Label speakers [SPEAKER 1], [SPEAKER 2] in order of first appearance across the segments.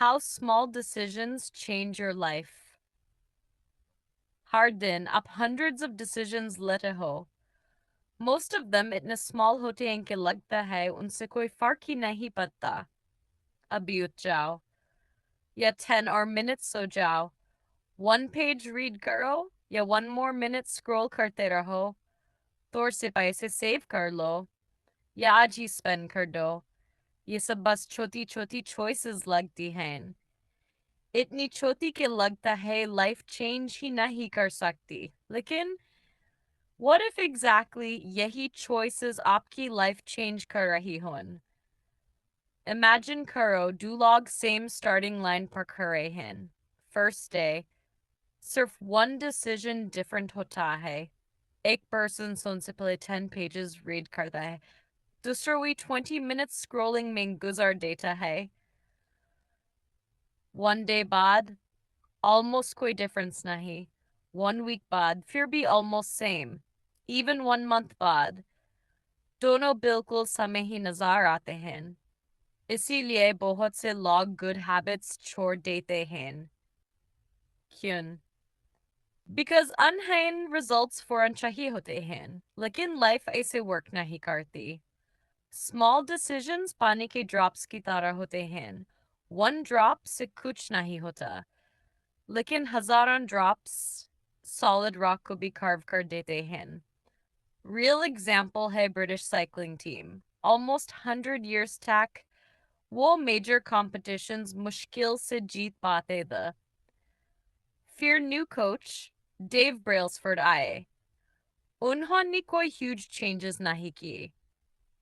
[SPEAKER 1] How small decisions change your life. हर दिन आप hundreds of decisions लेते हो. Most of them इतने small होते हैं कि लगता है उनसे कोई फर्क ही नहीं पड़ता. अभी उठ जाओ या 10 or minutes सो जाओ. One page read करो या one more minute scroll करते रहो. तो से पैसे सेव कर लो या आज ही spend कर दो. ये सब बस छोटी छोटी choices लगती हैं. इतनी छोटी कि लगता है लाइफ चेंज ही नहीं कर सकती. लेकिन what if exactly यही choices आपकी लाइफ चेंज कर रही हों? Imagine करो दो लोग same starting line पर खड़े हैं. First day, सिर्फ one decision different होता है. एक person सोने से पहले 10 pages read करता है. दूसरा भी 20 minutes scrolling में गुजार देता है. One day बाद almost कोई difference nahi. 1 week बाद फिर भी almost same. Even 1 month बाद दोनों बिल्कुल समय ही नजर आते हैं. इसीलिए बहुत से लोग good habits छोड़ देते हैं. क्यों? Because unhain results फौरन चाहिए होते हैं. लेकिन life ऐसे work नहीं करती. Small decisions पानी के drops की तरह होते हैं. One drop से कुछ नहीं होता. लेकिन हजारों drops solid rock को भी carve कर देते हैं. Real example है British cycling team. Almost 100 years tech, वो major competitions मुश्किल से जीत पाते थे. फिर new coach Dave Brailsford आए. उन्होंने कोई huge changes नहीं किए.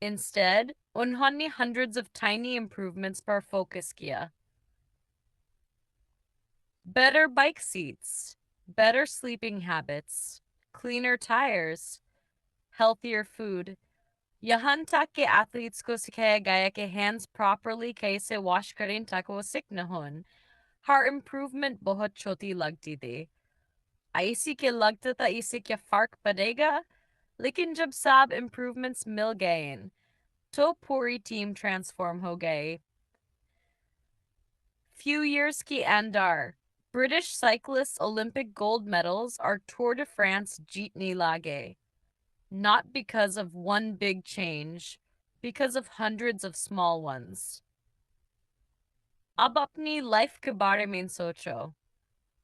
[SPEAKER 1] Instead, उन्होंने hundreds of tiny improvements पर focus किया. Better bike seats, better sleeping habits, cleaner tires, healthier food. यहाँ तक के athletes को सिखाया गया कि hands properly कैसे wash करें ताकि वो sick न हों. हर improvement बहुत छोटी लगती थी. ऐसी के लगता था इससे क्या फर्क पड़ेगा. लेकिन जब सब improvements मिल गए तो पूरी team transform हो गई. Few years की अंदर British cyclists' Olympic gold medals are Tour de France jeetne lage. Not because of one big change, because of hundreds of small ones. अब अपनी life के बारे में सोचो.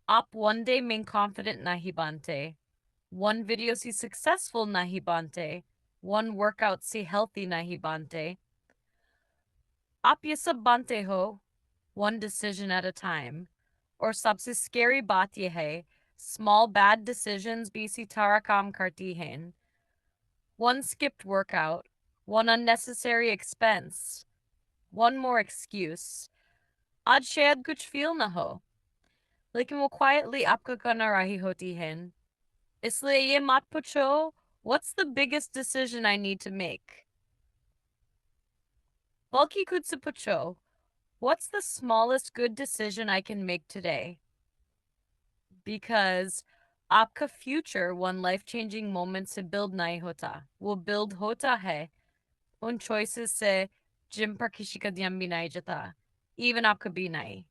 [SPEAKER 1] आप one day में confident नहीं बनते. One video से successful नहीं बनते. One workout से healthy नहीं बनते. आप ये सब बनते हो one decision at a time. और सबसे scary बात यह है, small bad decisions भी इसी तरह काम करती हैं. One skipped workout, one unnecessary expense, one more excuse. आज शायद कुछ feel ना हो, लेकिन वो quietly आपका करना रही होती हैं. इसलिए ये मत पूछो, what's the biggest decision I need to make? बल्कि खुद से पूछो, what's the smallest good decision I can make today? Because आपका future one life-changing moment से build नहीं होता. वो build होता है उन choices से जिन पर किसी का ध्यान भी नहीं जाता. Even आपका भी नहीं.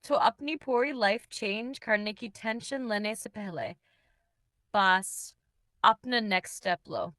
[SPEAKER 1] तो अपनी पूरी life change करने की tension लेने से पहले बस अपना next step लो.